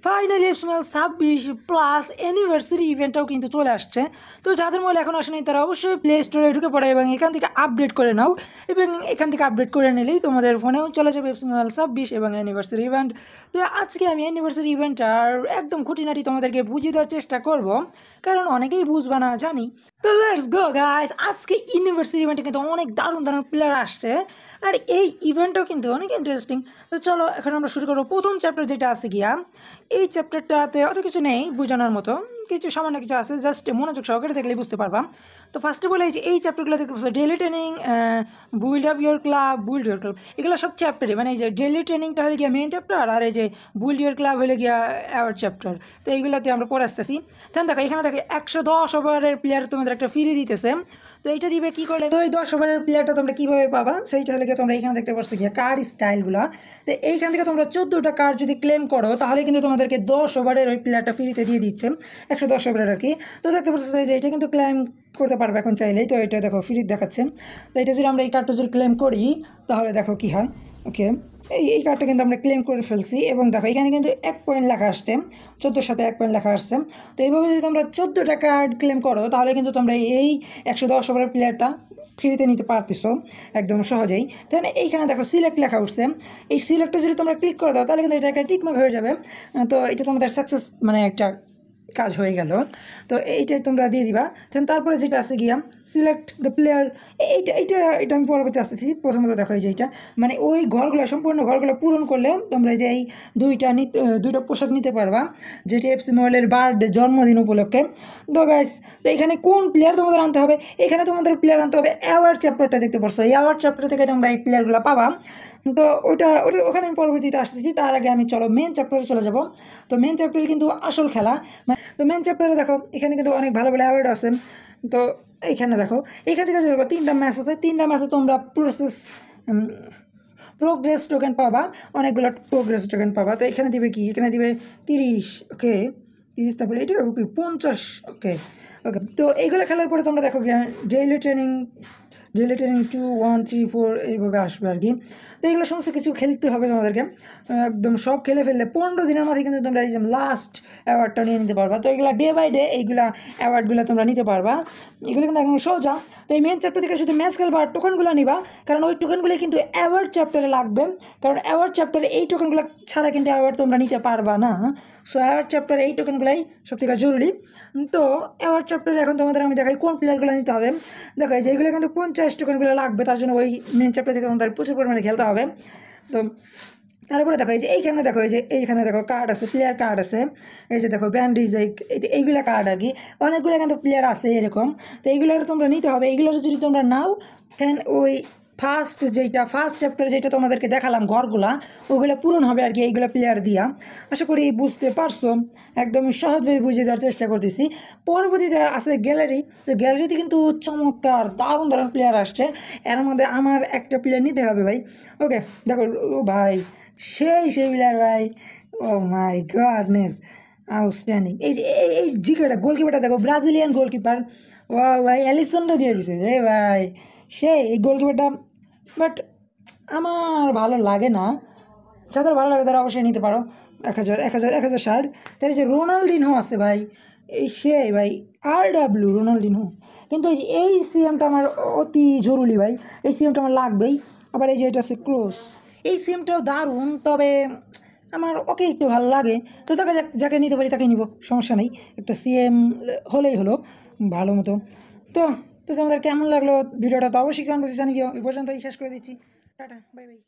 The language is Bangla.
ফাইনালি এফসিএল 26+ অ্যানিভার্সারি ইভেন্টটাও কিন্তু চলে আসছে। তো যাদের মোবাইল এখন আসেনি তারা অবশ্যই প্লে স্টোরে ঢুকে পড়ে এবং এখান থেকে আপডেট করে নাও, এবং এখান থেকে আপডেট করে নিলেই তোমাদের ফোনেও চলে যাবে এফসিএল 26 এবং অ্যানিভার্সারি ইভেন্ট। তো আজকে আমি অ্যানিভার্সারি ইভেন্টটার একদম খুঁটিনাটি তোমাদেরকে বুঝিয়ে দেওয়ার চেষ্টা করব, কারণ অনেকেই বুঝবে না জানি। তো লেটস গো গাইস, আজকে ইউনিভার্সিটি ইভেন্টে কিন্তু অনেক দারুণ দারুণ প্লেয়ার আসছে, আর এই ইভেন্টটাও কিন্তু অনেক ইন্টারেস্টিং। তো চলো এখন আমরা শুরু করবো প্রথম চ্যাপ্টার যেটা আছে গিয়া। এই চ্যাপ্টারটাতে অত কিছু নেই বোঝানোর মতো, কিছু সামান্য কিছু আছে, জাস্ট মনোযোগ সহকারে দেখলেই বুঝতে পারবা। তো ফার্স্টে বলে এই চ্যাপ্টারগুলো দেখতে পাচ্ছ, daily training, build up your club, build your club, এগুলো সব চ্যাপ্টারে, মানে এই যে ডেইলি ট্রেনিংটা হলে গিয়া মেন চ্যাপ্টার, আর এই যে বিল্ড ইউর ক্লাব হলে গিয়া অ্যাওয়ার্ড চ্যাপ্টার। তো এইগুলোতে আমরা পড়ে আসতেছি। দেন দেখো এখানে দেখো 110 ওভারের প্লেয়ার তোমাদের একটা ফ্রি দিতেছে। তো এইটা দিবে কী করে? তো এই 10 ওভারের প্লেয়ারটা তোমরা কীভাবে পাবা সেইটা হলে গিয়ে তোমরা এখানে দেখতে পাচ্ছ গিয়া কার্ড স্টাইলগুলো। তো এইখান থেকে তোমরা 14টা কার্ড যদি ক্লেম করো তাহলে কিন্তু তোমাদেরকে 10 ওভারের ওই প্লেয়ারটা ফ্রিতে দিয়ে দিচ্ছে, 110 ওভারের আর কি। তো দেখতে পাচ্ছ যে এটা কিন্তু ক্লেম করতে পারবে এখন চাইলেই। তো এটা দেখো ফ্রি দেখাচ্ছে। তো এটা যদি আমরা এই কার্ডটা যদি ক্লেম করি তাহলে দেখো কী হয়। ওকে, এই কার্ডটা কিন্তু আমরা ক্লেম করে ফেলছি, এবং দেখো এখানে কিন্তু 1 পয়েন্ট লেখা আসছে, 14 সাথে 1 পয়েন্ট লেখা আসছে। তো এইভাবে যদি তোমরা 14টা কার্ড ক্লেম করো তাহলে কিন্তু তোমরা এই 110 ওভারের প্লেয়ারটা ফ্রিতে নিতে পারতেছো একদম সহজেই। তাহলে এইখানে দেখো সিলেক্ট লেখা উঠছে, এই সিলেক্টে যদি তোমরা ক্লিক করে দাও তাহলে কিন্তু এটা একটা টিকমার্ক হয়ে যাবে। তো এটা তোমাদের সাকসেস মানে একটা কাজ হয়ে গেল। তো এইটাই তোমরা দিয়ে দিবা। দেন তারপরে যেটা আছে গিয়া সিলেক্ট দ্য প্লেয়ার, এটা আমি পরবর্তী আসতেছি। প্রথমত দেখো এই যে এইটা মানে ওই ঘরগুলো, সম্পূর্ণ ঘরগুলো পূরণ করলে তোমরা যে এই দুইটা পোশাক নিতে পারবা, যেটি এফসি মোবাইলের বার্থডে জন্মদিন উপলক্ষে। তো গাইস, তো এখানে কোন প্লেয়ার তোমাদের আনতে হবে? এখানে তোমাদের প্লেয়ার আনতে হবে অ্যাওয়ার্ড চ্যাপ্টারটা দেখতে পারছো, এই অ্যাওয়ার্ড চ্যাপ্টার থেকে তোমরা এই প্লেয়ারগুলো পাবা। তো ওখানে আমি পরবর্তীতে আসতেছি। তার আগে আমি চলো মেন চ্যাপ্টারে চলে যাব। তো মেন চ্যাপ্টারে কিন্তু আসল খেলা। তো মেন চ্যাপ্টারে দেখো এখানে কিন্তু অনেক ভালো ভালো অ্যাওয়ার্ড আছে। তো এইখানে দেখো এখান থেকে দেখো 3টা ম্যাচ আছে, 3টা ম্যাচে তোমরা প্রোগ্রেস টোকেন পাবা, অনেকগুলো প্রোগ্রেস টোকেন পাবা। তো এখানে দিবে কি, এখানে দিবে 30। ওকে 30, তারপরে এটা 50। ওকে ওকে, তো এইগুলো খেলার পরে তোমরা দেখো ডেইলি ট্রেনিং 2, 1, 3, 4 এইভাবে আসবে আর কি। তো এইগুলো সমস্ত কিছু খেলতে হবে তোমাদেরকে, একদম সব খেলে ফেললে 15 দিনের মাথায় কিন্তু তোমরা এই যে লাস্ট অ্যাওয়ার্ডটা নিয়ে নিতে পারবা। তো এগুলো ডে বাই ডে এইগুলা অ্যাওয়ার্ডগুলো তোমরা নিতে পারবা, এগুলো কিন্তু একদম সোজা। তো এই মেন চ্যাপ্টার থেকে শুধু ম্যাচ খেলবা আর টোকেনগুলো নিবা, কারণ ওই টোকেনগুলো কিন্তু অ্যাওয়ার্ড চ্যাপ্টারে লাগবে, কারণ অ্যাওয়ার্ড চ্যাপ্টারে এই টোকেনগুলো ছাড়া কিন্তু অ্যাওয়ার্ড তোমরা নিতে পারবা না। সো অ্যাওয়ার্ড চ্যাপ্টারে এই টোকেনগুলোই সবথেকে জরুরি। তো অ্যাওয়ার্ড চ্যাপ্টারে এখন তোমাদের আমি দেখাই কোন প্লেয়ারগুলো নিতে হবে। দেখো এই যে এইগুলো কিন্তু 50 টোকেনগুলো লাগবে, তার জন্য ওই মেন চ্যাপ্টার থেকে তোমাদের প্রচুর পরিমাণে খেলতে হবে। তো তারপরে দেখো এই যে এইখানে দেখো এই যে এইখানে দেখো কার্ড আছে, প্লেয়ার কার্ড আছে। এই যে দেখো ব্যান্ডিজ, এইগুলো কার্ড আর কি, অনেকগুলো কিন্তু প্লেয়ার আছে এরকম। তো এইগুলো তোমরা নিতে হবে। এইগুলো যদি তোমরা নাও দেন ওই ফার্স্ট চ্যাপ্টারে যেটা তোমাদেরকে দেখালাম ঘরগুলা, ওইগুলো পূরণ হবে আর কি এইগুলো প্লেয়ার দিয়া। আশা করি বুঝতে পারছো, একদম সহজভাবে বুঝিয়ে দেওয়ার চেষ্টা করতেছি। পরবর্তীতে আছে গ্যালারি। তো গ্যালারিতে কিন্তু চমৎকার দারুণ দারুণ প্লেয়ার আসছে, এর মধ্যে আমার একটা প্লেয়ার নিতে হবে ভাই। ওকে দেখো, ও ভাই সেই প্লেয়ার ভাই, ও মাই গডনেস, আউটস্ট্যান্ডিং। এই জিকেটা গোলকিপারটা দেখো, ব্রাজিলিয়ান গোলকিপার। ও ভাই অ্যালিসনটা দিয়ে দিছে রে ভাই, এই গোলকিপারটা। বাট আমার ভালো লাগে না, যাদের ভালো লাগে তারা অবশ্যই নিতে পারো। 1060। তার যে রোনাল্ডিনহো আছে ভাই, ভাই রোনাল্ডিনহো। কিন্তু এই সিএমটা আমার অতি জরুরি ভাই, এই সিএমটা আমার লাগবেই। আবার এই যে এটা আছে ক্লোজ, এই সিএমটাও দারুণ, তবে আমার ওকে একটু ভালো লাগে। তো দেখা যাক, যাকে নিতে পারি তাকে নিব, সমস্যা নেই। একটা সিএম হলেই হলো ভালো মতো। তো তো তোমাদের কেমন লাগলো ভিডিওটা তো অবশ্যই কমেন্ট বক্সে জানিও। এই পর্যন্তই শেষ করে দিচ্ছি। Tata, bye bye.